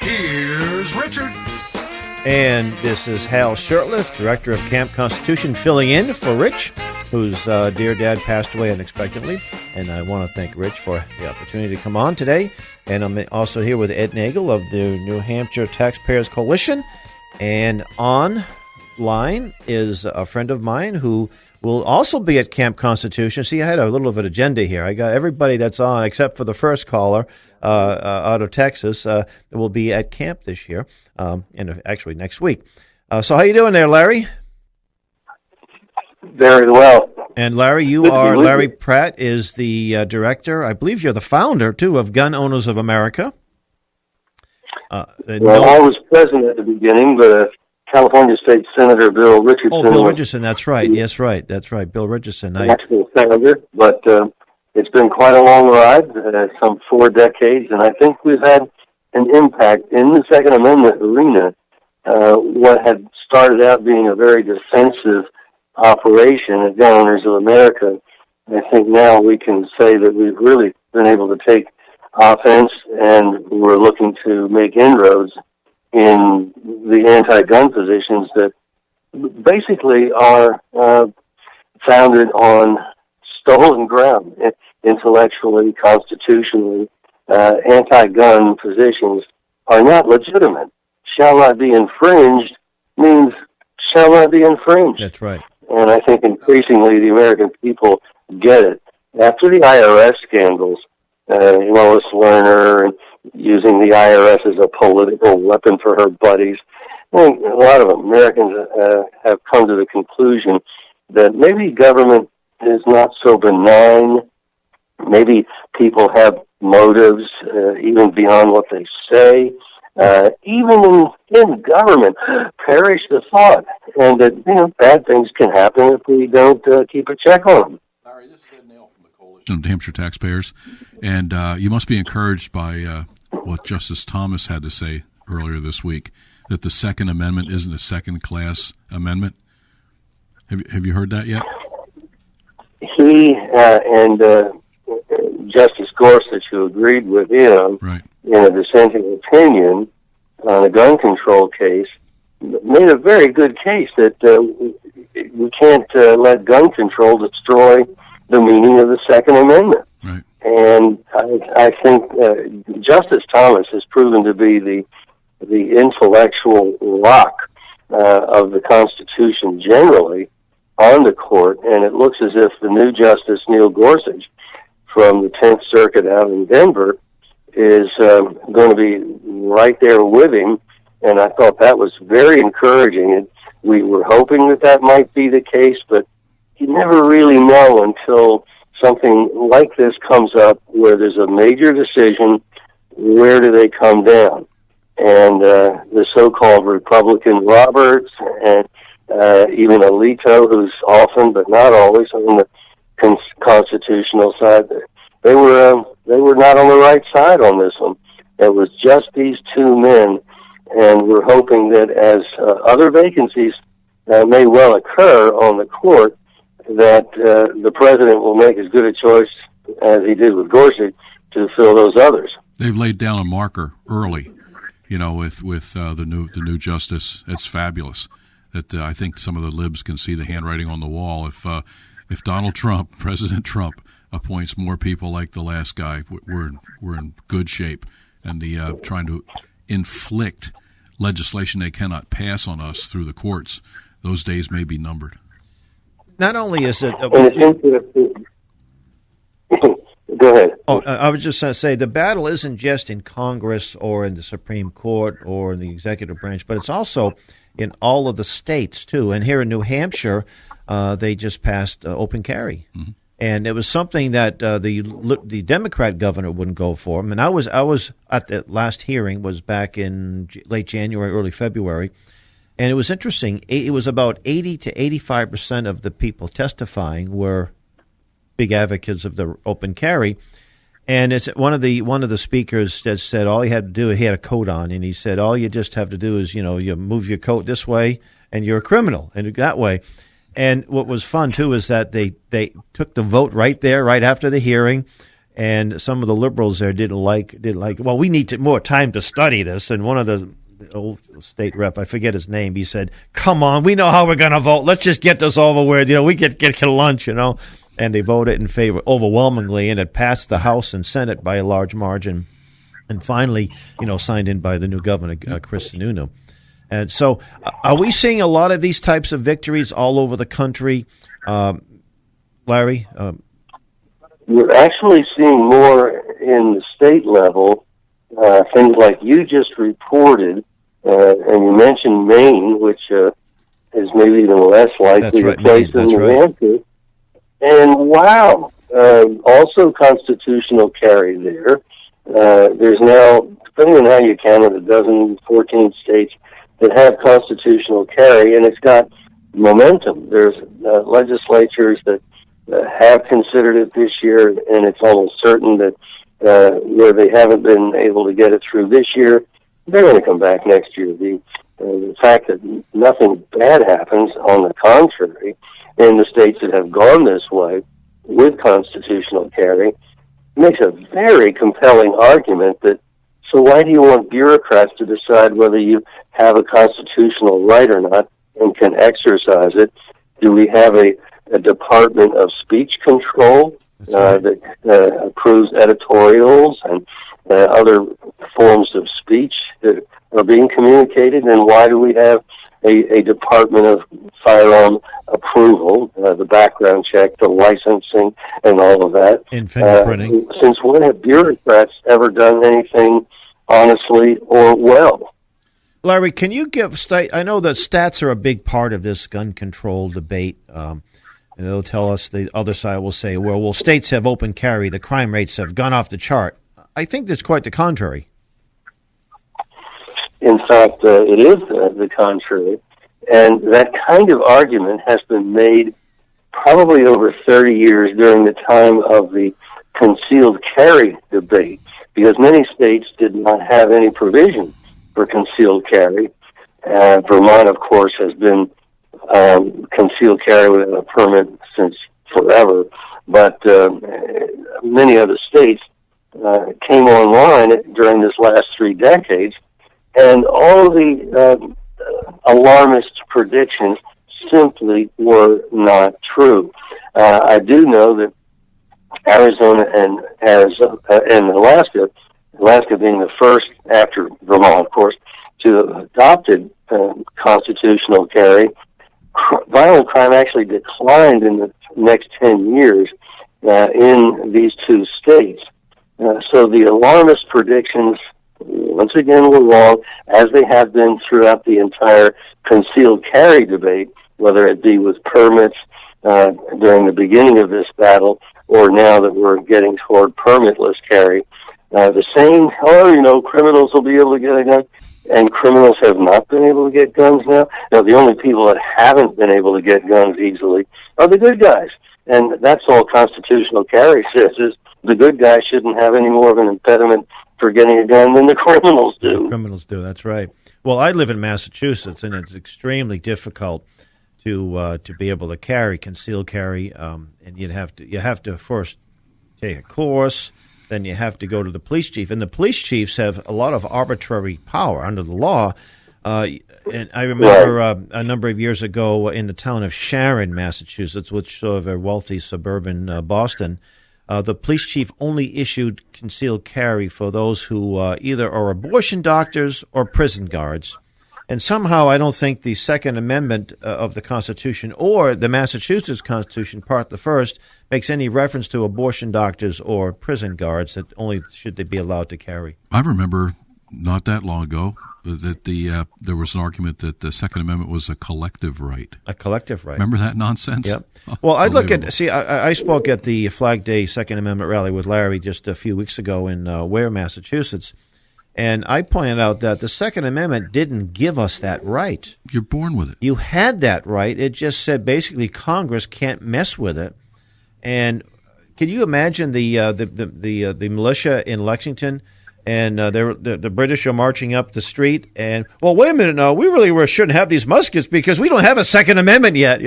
Here's Richard. And this is Hal Shurtleff, Director of Camp Constitution, filling in for Rich, whose dear dad passed away unexpectedly. And I want to thank Rich for the opportunity to come on today. And I'm also here with Ed Nagel of the New Hampshire Taxpayers Coalition. And online is a friend of mine who will also be at Camp Constitution. See, I had a little of an agenda here. I got everybody that's on, except for the first caller out of Texas, will be at camp this year, and actually next week. So how you doing there, Larry? Very well. And Larry, Larry Pratt is the director. I believe you're the founder, too, of Gun Owners of America. I was present at the beginning, but California State Senator Bill Richardson. Oh, Bill Richardson, that's right. Yes, right. That's right, Bill Richardson. Actual founder, but it's been quite a long ride, some 4 decades, and I think we've had an impact in the Second Amendment arena. What had started out being a very defensive operation at Gun Owners of America, I think now we can say that we've really been able to take offense, and we're looking to make inroads in the anti-gun positions that basically are founded on stolen ground, intellectually, constitutionally. Anti-gun positions are not legitimate. Shall not be infringed means shall not be infringed. That's right. And I think increasingly the American people get it. After the IRS scandals, Lois Lerner and using the IRS as a political weapon for her buddies, I think a lot of Americans have come to the conclusion that maybe government is not so benign. Maybe people have motives even beyond what they say. Even in government, perish the thought, and that bad things can happen if we don't keep a check on them. Larry, this is Ed Nagel from the Coalition of Hampshire Taxpayers, and you must be encouraged by what Justice Thomas had to say earlier this week, that the Second Amendment isn't a second-class amendment. Have you heard that yet? He and Justice Gorsuch, who agreed with him in a dissenting opinion on a gun control case, made a very good case that we can't let gun control destroy the meaning of the Second Amendment. Right. And I think Justice Thomas has proven to be the intellectual rock of the Constitution generally on the court, and it looks as if the new Justice Neil Gorsuch from the 10th Circuit out in Denver is going to be right there with him, and I thought that was very encouraging. And we were hoping that might be the case, but you never really know until something like this comes up where there's a major decision. Where do they come down? And the so-called Republican Roberts and even Alito, who's often but not always on the constitutional side, they were not on the right side on this one. It was just these two men, and we're hoping that as other vacancies may well occur on the court, that the president will make as good a choice as he did with Gorsuch to fill those others. They've laid down a marker early, with the new justice. It's fabulous that I think some of the libs can see the handwriting on the wall. If Donald Trump, President Trump, appoints more people like the last guy, we're in good shape. And the trying to inflict legislation they cannot pass on us through the courts, those days may be numbered. Not only is it... Go ahead. I was just going to say, the battle isn't just in Congress or in the Supreme Court or in the executive branch, but it's also in all of the states, too. And here in New Hampshire, they just passed open carry. Mm-hmm. And it was something that the Democrat governor wouldn't go for. And I was at the last hearing, was back in late January, early February. And it was interesting. It was about 80 to 85% of the people testifying were big advocates of the open carry. And it's one of the speakers that said all you had to do, he had a coat on, and he said all you just have to do is, you move your coat this way and you're a criminal, and that way. And what was fun, too, is that they took the vote right there, right after the hearing, And some of the liberals there didn't like. Well, we need more time to study this. And one of the old state rep, I forget his name, he said, "Come on, we know how we're going to vote. Let's just get this over with. We get to lunch, And they voted in favor overwhelmingly, and it passed the House and Senate by a large margin, and finally, signed in by the new governor, Chris Sununu. And so, are we seeing a lot of these types of victories all over the country, Larry? We're actually seeing more in the state level, things like you just reported, and you mentioned Maine, which is maybe even less likely to place than New Hampshire. And wow, also constitutional carry there. There's now, depending on how you count it, 14 states that have constitutional carry, and it's got momentum. There's legislatures that have considered it this year, and it's almost certain that where they haven't been able to get it through this year, they're going to come back next year. The fact that nothing bad happens, on the contrary, in the states that have gone this way with constitutional carry, makes a very compelling argument that, so why do you want bureaucrats to decide whether you have a constitutional right or not and can exercise it? Do we have a Department of Speech Control that approves editorials and other forms of speech that are being communicated? And why do we have a Department of Firearm Approval, the background check, the licensing, and all of that? And fingerprinting. Since when have bureaucrats ever done anything honestly or well? Larry, can you give I know that stats are a big part of this gun control debate. And they'll tell us, the other side will say, well, states have open carry, the crime rates have gone off the chart. I think that's quite the contrary. In fact, it is the contrary. And that kind of argument has been made probably over 30 years during the time of the concealed carry debate, because many states did not have any provision for concealed carry. Vermont, of course, has been concealed carry without a permit since forever, but many other states came online during this last 3 decades, and all of the alarmist predictions simply were not true. I do know that Arizona and Alaska being the first after Vermont, of course, to have adopted constitutional carry, violent crime actually declined in the next 10 years in these 2 states. So the alarmist predictions, once again, were wrong, as they have been throughout the entire concealed carry debate, whether it be with permits during the beginning of this battle, or now that we're getting toward permitless carry. The same, criminals will be able to get a gun, and criminals have not been able to get guns now. Now, the only people that haven't been able to get guns easily are the good guys. And that's all constitutional carry says, is the good guys shouldn't have any more of an impediment for getting a gun than the criminals do. The criminals do, that's right. Well, I live in Massachusetts, and it's extremely difficult to be able to concealed carry, and you have to first take a course. Then you have to go to the police chief. And the police chiefs have a lot of arbitrary power under the law. And I remember a number of years ago in the town of Sharon, Massachusetts, which is sort of a wealthy suburban Boston, the police chief only issued concealed carry for those who either are abortion doctors or prison guards. And somehow I don't think the Second Amendment of the Constitution or the Massachusetts Constitution, Part the First, makes any reference to abortion doctors or prison guards, that only should they be allowed to carry. I remember not that long ago that there was an argument that the Second Amendment was a collective right. A collective right. Remember that nonsense? Yep. Well, I spoke at the Flag Day Second Amendment rally with Larry just a few weeks ago in Ware, Massachusetts. And I pointed out that the Second Amendment didn't give us that right. You're born with it. You had that right. It just said basically Congress can't mess with it. And can you imagine the militia in Lexington and the British are marching up the street, and, well, wait a minute, no, we really shouldn't have these muskets because we don't have a Second Amendment yet,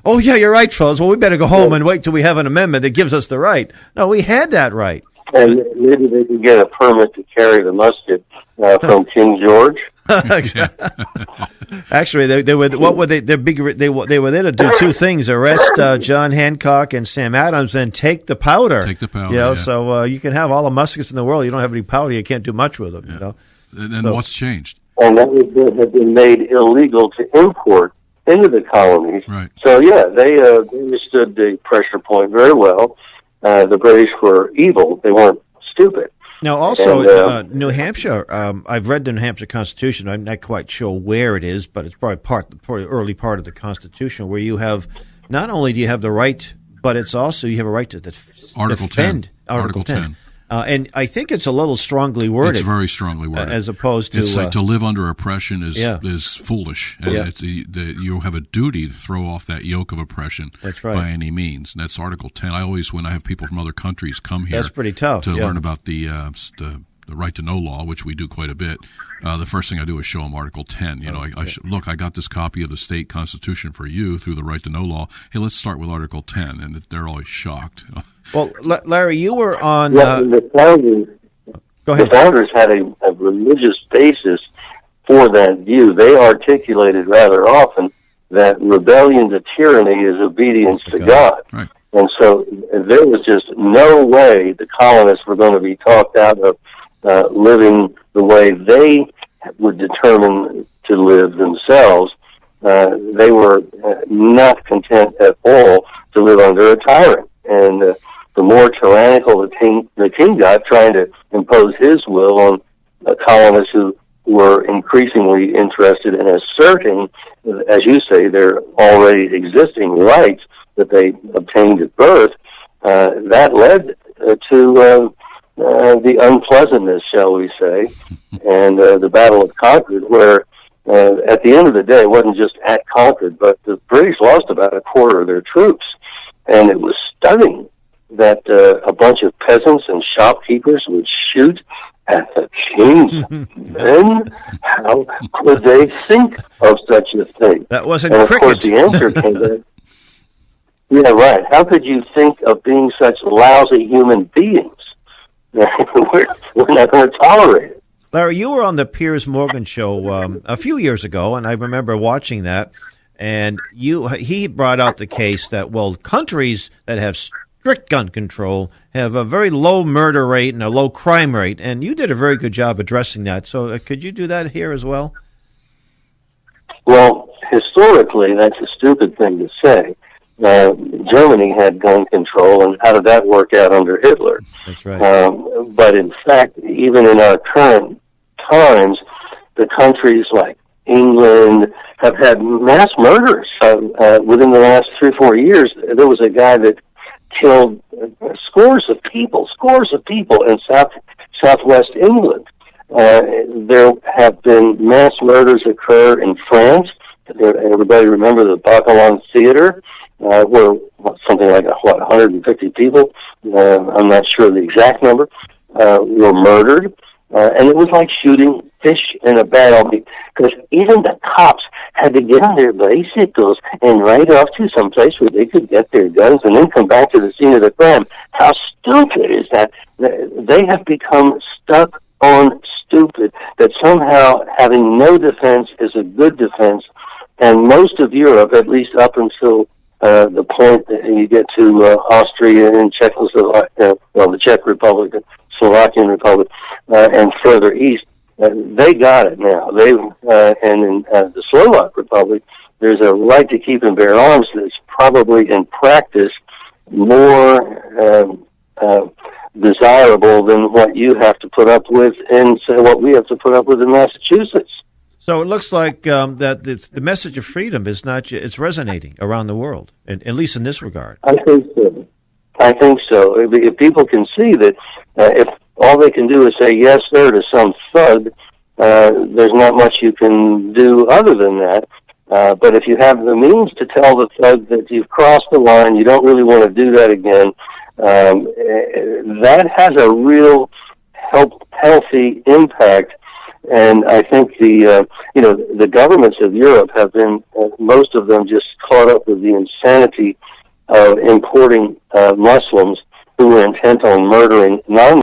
Oh, yeah, you're right, fellas. Well, we better go home and wait till we have an amendment that gives us the right. No, we had that right. And maybe they could get a permit to carry the musket from King George. Actually, they were there to do two things: arrest John Hancock and Sam Adams, and take the powder. Take the powder. So you can have all the muskets in the world. You don't have any powder, you can't do much with them. And what's changed? And that would have been made illegal to import into the colonies. Right. So they understood the pressure point very well. The British were evil; they weren't stupid. Now, also, New Hampshire, I've read the New Hampshire Constitution. I'm not quite sure where it is, but it's probably early part of the Constitution, where you have, not only do you have the right, but it's also, you have a right to defend. Article 10. And I think it's a little strongly worded. It's very strongly worded. As opposed to... It's like to live under oppression is foolish. And you have a duty to throw off that yoke of oppression by any means. And that's Article 10. When I have people from other countries come here... That's pretty tough. To learn about the right to know law, which we do quite a bit, the first thing I do is show them Article 10. Look, I got this copy of the state constitution for you through the right to know law. Hey, let's start with Article 10. And they're always shocked. Well, Larry, you were on... the founders, go ahead. The founders had a religious basis for that view. They articulated rather often that rebellion to tyranny is obedience to God. Right. And so there was just no way the colonists were going to be talked out of living the way they would determine to live themselves. They were not content at all to live under a tyrant. And the more tyrannical the king got, trying to impose his will on colonists who were increasingly interested in asserting, as you say, their already existing rights that they obtained at birth, that led to the unpleasantness, shall we say, and the Battle of Concord, where at the end of the day, it wasn't just at Concord, but the British lost about a quarter of their troops. And it was stunning that a bunch of peasants and shopkeepers would shoot at the king's men. How could they think of such a thing? That wasn't cricket. And of course, the answer came back. Yeah, right. How could you think of being such lousy human beings? We're not going to tolerate it. Larry, you were on the Piers Morgan show a few years ago, and I remember watching that. And he brought out the case that, well, countries that have strict gun control have a very low murder rate and a low crime rate. And you did a very good job addressing that. So could you do that here as well? Well, historically, that's a stupid thing to say. Germany had gun control, and how did that work out under Hitler? That's right. But in fact, even in our current times, the countries like England have had mass murders. Within the last 3 or 4 years, there was a guy that killed scores of people in southwest England. There have been mass murders occur in France. Everybody remember the Bacalon Theater, where something like 150 people, I'm not sure the exact number, were murdered. And it was like shooting fish in a barrel, because even the cops had to get on their bicycles and ride off to some place where they could get their guns and then come back to the scene of the crime. How stupid is that? They have become stuck on stupid, that somehow having no defense is a good defense. And most of Europe, at least up until the point that you get to Austria and Czechoslovakia, the Czech Republic, Slovakian Republic, and further east, they got it now. And in the Slovak Republic, there's a right to keep and bear arms that's probably in practice more desirable than what you have to put up with in, say, what we have to put up with in Massachusetts. So it looks like that the message of freedom is it's resonating around the world, at least in this regard. I think so. If people can see that if all they can do is say yes, sir, to some thug, there's not much you can do other than that. But if you have the means to tell the thug that you've crossed the line, you don't really want to do that again, that has a real healthy impact. And I think the governments of Europe have been, most of them, just caught up with the insanity of importing Muslims who were intent on murdering non